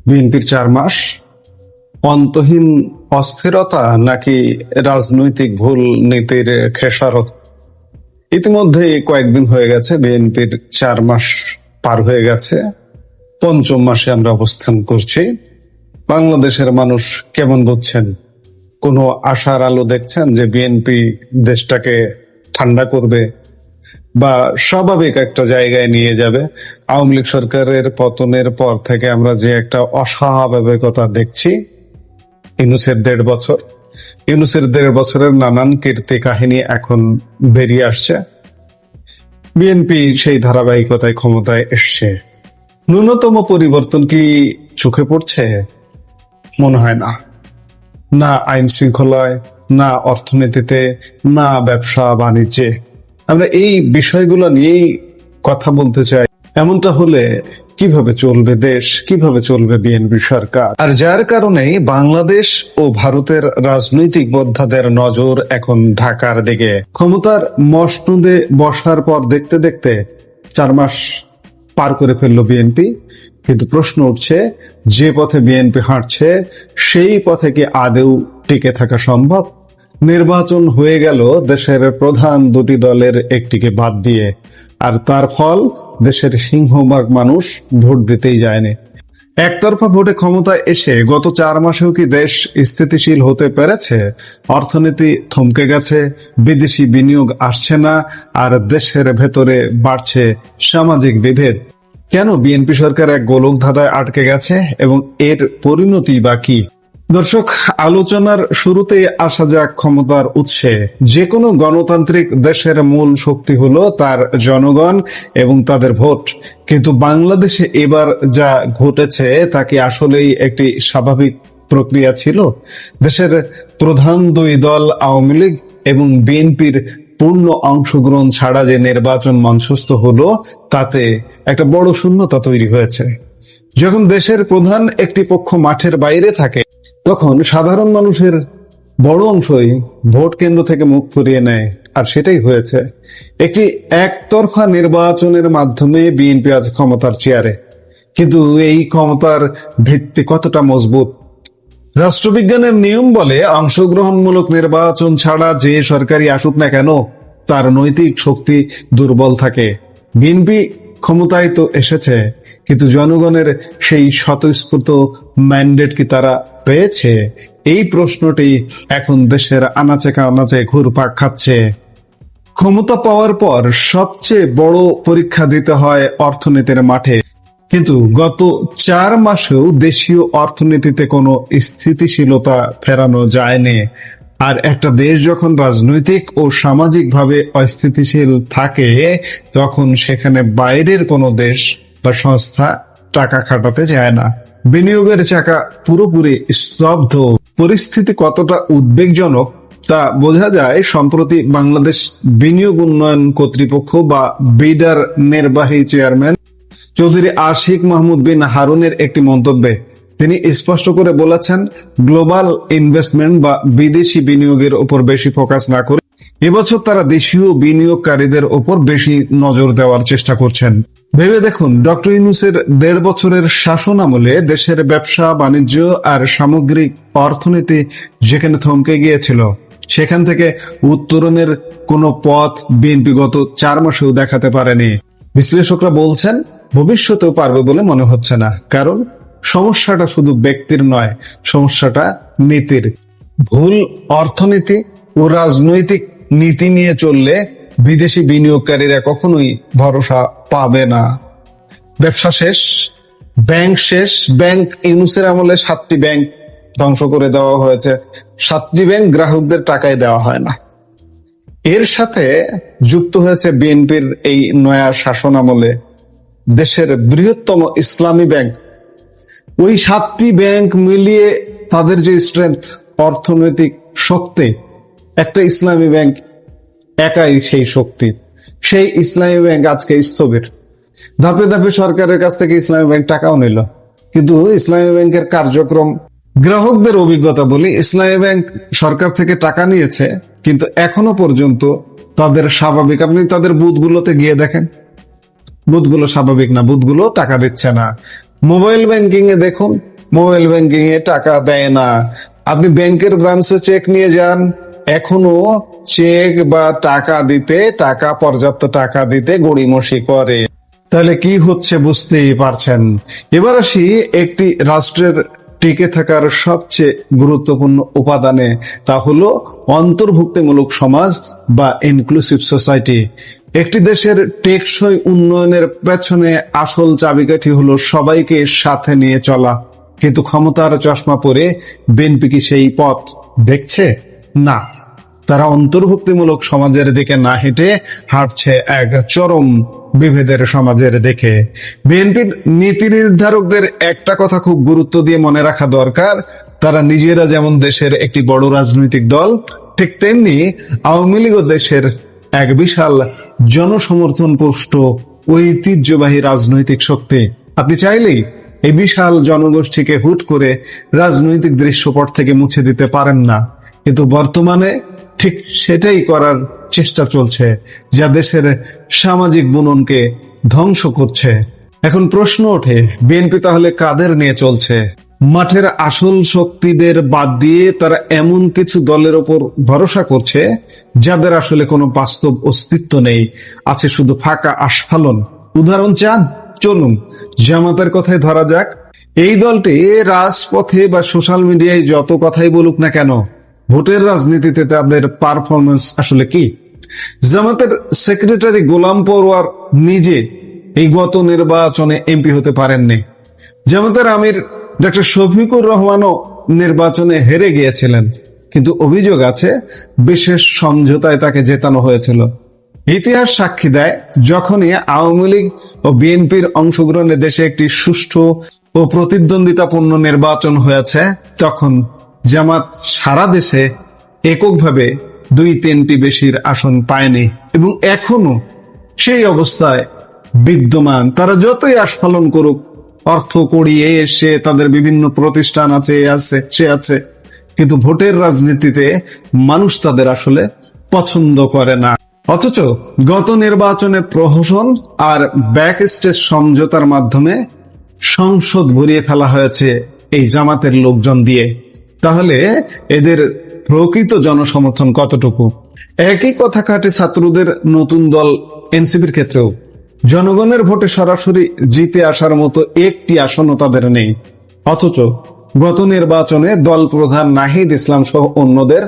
বিএনপির 4 মাস অন্তহীন অস্থিরতা নাকি রাজনৈতিক ভুল নীতির খেসারত? ইতিমধ্যে কয়েকদিন হয়ে গেছে, বিএনপির 4 মাস পার হয়ে গেছে, পঞ্চম মাসে আমরা অবস্থান করছি। বাংলাদেশের মানুষ কেমন বুঝছেন? কোনো আশার আলো দেখছেন যে বিএনপি দেশটাকে ঠান্ডা করবে বা স্বাভাবিক একটা জায়গায় নিয়ে যাবে? আওয়ামী লীগ সরকারের পতনের পর থেকে আমরা যে একটা অস্বাভাবিকতা দেখছি, ইউনূসের 1.5 বছর, ইউনূসের 1.5 বছরের নানান কীর্তি কাহিনী এখন বেরিয়ে আসছে। বিএনপি সেই ধারাবাহিকতায় ক্ষমতায় এসছে। ন্যূনতম পরিবর্তন কি চোখে পড়ছে? মনে হয় না। না আইন শৃঙ্খলায়, না অর্থনীতিতে, না ব্যবসা বাণিজ্যে। আমরা এই বিষয়গুলো নিয়েই কথা বলতে চাই। এমনটা হলে কিভাবে চলবে দেশ, কিভাবে চলবে বিএনপি সরকার? আর যার কারণেই বাংলাদেশ ও ভারতের রাজনৈতিক বোদ্ধাদের নজর এখন ঢাকার দিকে। ক্ষমতার মসনদে বসার পর দেখতে দেখতে 4 মাস পার করে ফেললো বিএনপি, কিন্তু প্রশ্ন উঠছে, যে পথে বিএনপি হাঁটছে সেই পথে কি আদৌ টিকে থাকা সম্ভব? নির্বাচন হয়ে গেল দেশের প্রধান দুটি দলের একটিকে বাদ দিয়ে, আর তার ফল দেশের সিংহভাগ মানুষ ভোট দিতেই যায়নি। একতরফা ভোটে ক্ষমতায় এসে গত 4 মাসেও কি দেশ স্থিতিশীল হতে পেরেছে? অর্থনীতি থমকে গেছে, বিদেশি বিনিয়োগ আসছে না, আর দেশের ভেতরে বাড়ছে সামাজিক বিভেদ। কেন বিএনপি সরকার এক গোলক ধাঁধায় আটকে গেছে এবং এর পরিণতি বা কি? দর্শক, আলোচনার শুরুতেই আসা যাক ক্ষমতার উৎসে। যে কোনো গণতান্ত্রিক দেশের মূল শক্তি হলো তার জনগণ এবং তাদের ভোট। কিন্তু বাংলাদেশে এবার যা ঘটেছে তা কি আসলেই একটি স্বাভাবিক প্রক্রিয়া ছিল? দেশের প্রধান দুই দল আওয়ামী লীগ এবং বিএনপির পূর্ণ অংশগ্রহণ ছাড়া যে নির্বাচন মঞ্চস্থ হলো, তাতে একটা বড় শূন্যতা তৈরি হয়েছে। যখন দেশের প্রধান একটি পক্ষ মাঠের বাইরে থাকে, তখন সাধারণ মানুষের বড় অংশই ভোট কেন্দ্র থেকে মুখ ফিরিয়ে নেয়, আর সেটাই হয়েছে। একটি একতরফা নির্বাচনের মাধ্যমে বিএনপি আজ ক্ষমতার চেয়ারে, কিন্তু এই ক্ষমতার ভিত্তি কতটা মজবুত? রাষ্ট্রবিজ্ঞানের নিয়ম বলে, অংশগ্রহণমূলক নির্বাচন ছাড়া যে সরকারি আসুক না কেন তার নৈতিক শক্তি দুর্বল থাকে। বিএনপি ক্ষমতায় তো এসেছে, কিন্তু জনগণের সেই স্বতঃস্ফূর্ত ম্যান্ডেট কি তারা পেয়েছে? এই প্রশ্নটি এখন দেশের আনাচে কানাচে ঘুরপাক খাচ্ছে। ক্ষমতা পাওয়ার পর সবচেয়ে বড় পরীক্ষা দিতে হয় অর্থনীতির মাঠে, কিন্তু গত 4 মাসেও দেশীয় অর্থনীতিতে কোনো স্থিতিশীলতা ফেরানো যায়নি। আর একটা দেশ যখন রাজনৈতিক ও সামাজিকভাবে অস্থিতিশীল থাকে, তখন সেখানে বাইরের কোনো দেশ বা সংস্থা টাকা খাটাতে যায় না। বিনিয়োগের চাকা পুরোপুরি স্তব্ধ। পরিস্থিতি কতটা উদ্বেগজনক তা বোঝা যায় সম্প্রতি বাংলাদেশ বিনিয়োগ উন্নয়ন কর্তৃপক্ষ বা বিডার নির্বাহী চেয়ারম্যান চৌধুরী আশিক মাহমুদ বিন হারুনের একটি মন্তব্যে। তিনি স্পষ্ট করে বলেছেন, গ্লোবাল ইনভেস্টমেন্ট বা বিদেশি বিনিয়োগের উপর বেশি ফোকাস না করে এবছর তারা দেশীয় বিনিয়োগকারীদের উপর বেশি নজর দেওয়ার চেষ্টা করছেন। ভেবে দেখুন, ডক্টর ইউনূসের 1.5 বছরের শাসন আমলে দেশের ব্যবসা বাণিজ্য আর সামগ্রিক অর্থনীতি যেখানে থমকে গিয়েছিল, সেখান থেকে উত্তরণের কোনো পথ বিএনপি গত 4 মাসেও দেখাতে পারেনি। বিশ্লেষকরা বলছেন, ভবিষ্যতেও পারবে বলে মনে হচ্ছে না, কারণ সমস্যাটা শুধু ব্যক্তির নয়, সমস্যাটা নীতির। ভুল অর্থনীতি ও রাজনৈতিক নীতি নিয়ে চললে বিদেশি বিনিয়োগকারীরা কখনোই ভরসা পাবে না। ব্যবসা শেষ, ব্যাংক শেষ। ব্যাংক ইউনূসের আমলে 7টি ব্যাংক ধ্বংস করে দেওয়া হয়েছে। 7টি ব্যাংক গ্রাহকদের টাকায় দেওয়া হয় না। এর সাথে যুক্ত হয়েছে বিএনপির এই নয়া শাসন আমলে দেশের বৃহত্তম ইসলামী ব্যাংক। ওই 7টি ব্যাংক মিলিয়ে তাদের যে স্ট্রেংথ, অর্থনৈতিক শক্তি, একটা ইসলামী ব্যাংক একাই সেই শক্তি। সেই ইসলামী ব্যাংক আজকে স্থবির। ধাপে ধাপে সরকারের কাছ থেকে ইসলামী ব্যাংক টাকাও নিল, কিন্তু ইসলামী ব্যাংকের কার্যক্রম, গ্রাহকদের অভিজ্ঞতা বলি, ইসলামী ব্যাংক সরকার থেকে টাকা নিয়েছে, কিন্তু এখনো পর্যন্ত তাদের স্বাভাবিক, আপনি তাদের বুথগুলোতে গিয়ে দেখেন, বুথগুলো স্বাভাবিক না, বুথগুলো টাকা দিচ্ছে না। মোবাইল ব্যাংকিং এ দেখুন, মোবাইল ব্যাংকিং এ টাকা দেয় না। আপনি ব্যাংকের ব্রাঞ্চে চেক নিয়ে যান, এখনো চেক বা টাকা পর্যাপ্ত টাকা দিতে গড়িমসি করে। তাহলে কি হচ্ছে বুঝতেই পারছেন। এবার আসি একটি রাষ্ট্রের টিকে থাকার সবচেয়ে গুরুত্বপূর্ণ উপাদানে, তা হলো অন্তর্ভুক্তিমূলক সমাজ বা ইনক্লুসিভ সোসাইটি। একটি দেশের টেকসই উন্নয়নের পেছনে আসল চাবিকাঠি হলো সবাইকে সাথে নিয়ে চলা। কিন্তু ক্ষমতার চশমা পরে বিএনপি কি সেই পথ দেখছে? না, তারা অন্তর্ভুক্তিমূলক সমাজের দিকে না হেঁটে হাঁটছে এক চরম বিভেদের সমাজের দিকে। বিএনপির নীতি নির্ধারকদের একটা কথা খুব গুরুত্ব দিয়ে মনে রাখা দরকার, তারা নিজেরা যেমন দেশের একটি বড় রাজনৈতিক দল, ঠিক তেমনি আওয়ামী লীগও দেশের এক বিশাল জনসমর্থন পুষ্ট ঐতিহ্যবাহী রাজনৈতিক শক্তি। আপনি চাইলেই এই বিশাল জনগোষ্ঠীকে হুট করে রাজনৈতিক দৃশ্যপট থেকে মুছে দিতে পারেন না, কিন্তু বর্তমানে ঠিক সেটাই করার চেষ্টা চলছে, যা দেশের সামাজিক বুননকে ধ্বংস করছে। এখন প্রশ্ন ওঠে, বিএনপি তাহলে কাদের নিয়ে চলছে? মাঠের আসল শক্তিদের বাদ দিয়ে তারা এমন কিছু দলের ওপর ভরসা করছে যাদের আসলে কোনো বাস্তব অস্তিত্ব নেই, আছে শুধু ফাঁকা আস্ফালন। উদাহরণ চান? চলুন জামাতের কথায় ধরা যাক। এই দলটি রাজপথে বা সোশ্যাল মিডিয়ায় যত কথাই বলুক না কেন, ভোটের রাজনীতিতে তাদের পারফরমেন্স আসলে কি? জামাতের সেক্রেটারি গোলাম পরোয়ার নিজে এই গত নির্বাচনে এমপি হতে পারেননি। জামাতের আমির ডক্টর শফিকুর রহমানও নির্বাচনে হেরে গিয়েছিলেন, কিন্তু অভিযোগ আছে বিশেষ সমঝোতায় তাকে জেতানো হয়েছিল। ইতিহাস সাক্ষী দেয়, যখনই আওয়ামী লীগ ও বিএনপির অংশগ্রহণে দেশে একটি সুষ্ঠু ও প্রতিদ্বন্দ্বিতাপূর্ণ নির্বাচন হয়েছে, তখন জামাত সারা দেশে এককভাবে 2-3টি বেশির আসন পায়নি এবং এখনো সেই অবস্থায় বিদ্যমান। তারা যতই আস্ফালন করুক, অর্থ কড়িয়ে এসে তাদের বিভিন্ন প্রতিষ্ঠান আছে, কিন্তু ভোটের রাজনীতিতে মানুষ তাদের আসলে পছন্দ করে না। অথচ গত নির্বাচনে প্রহসন আর ব্যাক স্টেজ সমঝোতার মাধ্যমে সংসদ ভরিয়ে ফেলা হয়েছে এই জামাতের লোকজন দিয়ে। তাহলে এদের প্রকৃত জনসমর্থন কতটুকু? একই কথা খাটে ছাত্রদের নতুন দল এনসিপির ক্ষেত্রেও। জনগণের ভোটে সরাসরি জিতে আসার মতো একটি আসনও তাদের নেই। অথচ গত নির্বাচনে দল প্রধান নাহিদ ইসলাম সহ অন্যদের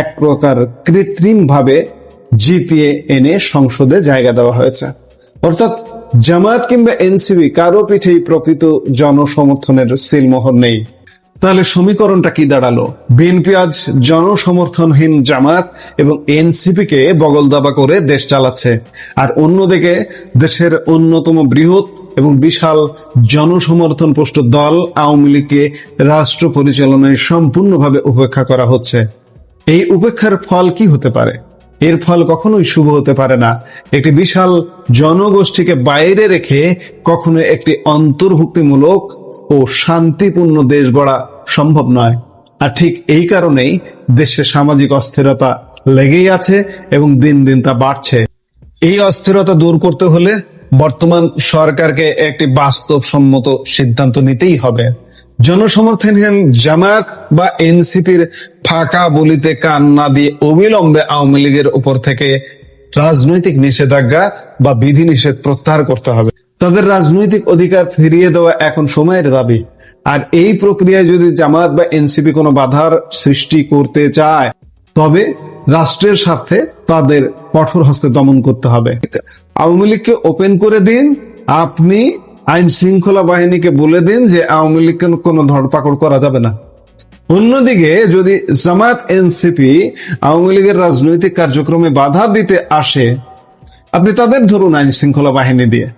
এক প্রকার কৃত্রিম ভাবে জিতিয়ে এনে সংসদে জায়গা দেওয়া হয়েছে। অর্থাৎ জামায়াত কিংবা এনসিপি কারো পিঠেই প্রকৃত জনসমর্থনের সিলমোহর নেই। তাহলে সমীকরণটা কি দাঁড়ালো? বিএনপি আজ জনসমর্থনহীন জামায়াত এবং এনসিপি কে বগলদাবা করে দেশ চালাচ্ছে, আর অন্যদিকে দেশের অন্যতম বৃহৎ এবং বিশাল জনসমর্থন পুষ্ট দল আওয়ামী লীগকে রাষ্ট্র পরিচালনায় সম্পূর্ণভাবে উপেক্ষা করা হচ্ছে। এই উপেক্ষার ফল কি হতে পারে? এর ফল কখনোই শুভ হতে পারে না। একটি বিশাল জনগোষ্ঠীকে বাইরে রেখে কখনো একটি অন্তর্ভুক্তিমূলক ও শান্তিপূর্ণ দেশ গড়া সম্ভব নয়। আর ঠিক এই কারণেই দেশে সামাজিক অস্থিরতা লেগেই আছে এবং দিন দিন তা বাড়ছে। এই অস্থিরতা দূর করতে হলে বর্তমান সরকারকে একটি বাস্তবসম্মত সিদ্ধান্ত নিতেই হবে। জনসমর্থনহীন জামায়াত বা এনসিপির ফাঁকা বলিতে কান না দিয়ে অবিলম্বে আওয়ামী লীগের উপর থেকে রাজনৈতিক নিষেধাজ্ঞা বা বিধিনিষেধ প্রত্যাহার করতে হবে। তাদের রাজনৈতিক অধিকার ফিরিয়ে দেওয়া এখন সময়ের দাবি। আর এই প্রক্রিয়ায় যদি জামায়াত বা এনসিপি কোনো বাধার সৃষ্টি করতে চায়, তবে রাষ্ট্রের স্বার্থে তাদের কঠোর হস্তে দমন করতে হবে। আওয়ামী লীগকে ওপেন করে দিন, আপনি আইন শৃঙ্খলা বাহিনীকে বলে দিন যে আওয়ামী লীগকে কোনো ধরপাকড় করা যাবে না। অন্যদিকে যদি জামায়াত এনসিপি আওয়ামী লীগের রাজনৈতিক কার্যক্রমে বাধা দিতে আসে, আপনি তাদের ধরুন আইন শৃঙ্খলা বাহিনী দিয়ে,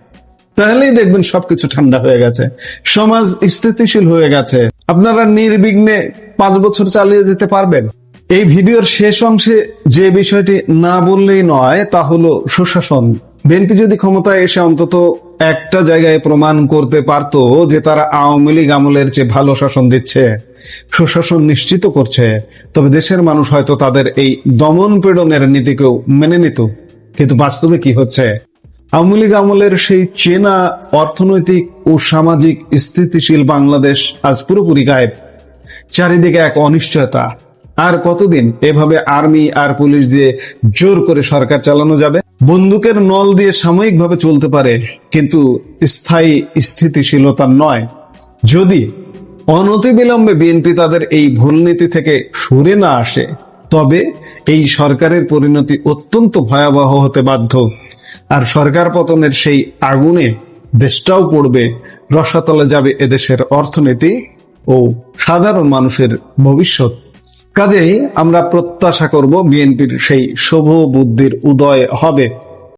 তাহলেই দেখবেন সবকিছু ঠান্ডা হয়ে গেছে, সমাজ স্থিতিশীল হয়ে গেছে, আপনারা নির্বিঘ্নে 5 বছর চালিয়ে যেতে পারবেন। এই ভিডিওর শেষ অংশে যে বিষয়টি না বললেই নয়, তা হলো সুশাসন। বিএনপি যদি ক্ষমতায় এসে অন্তত একটা জায়গায় প্রমাণ করতে পারত যে তারা আওয়ামী লীগ আমলের চেয়ে ভালো শাসন দিচ্ছে, সুশাসন নিশ্চিত করছে, তবে দেশের মানুষ হয়তো তাদের এই দমন পীড়নের নীতিকেও মেনে নিত। কিন্তু বাস্তবে কি হচ্ছে? আওয়ামী লীগ আমলের সেই চেনা অর্থনৈতিক ও সামাজিক স্থিতিশীল বাংলাদেশ আজ পুরোপুরি গায়েব। চারিদিকে এক অনিশ্চয়তা। আর কতদিন এভাবে আর্মি আর পুলিশ দিয়ে জোর করে সরকার চালানো যাবে? বন্দুকের নল দিয়ে সাময়িকভাবে চলতে পারে, কিন্তু স্থায়ী স্থিতিশীলতা নয়। যদি অনতিবিলম্বে বিএনপি তাদের এই ভুল নীতি থেকে সরে না আসে, তবে এই সরকারের পরিণতি অত্যন্ত ভয়াবহ হতে বাধ্য। আর সরকার পতনের সেই আগুনে দেশটাও পড়বে, রসাতলে যাবে এদেশের অর্থনীতি ও সাধারণ মানুষের ভবিষ্যৎ। কাজেই আমরা প্রত্যাশা করব বিএনপির সেই শুভ বুদ্ধির উদয় হবে।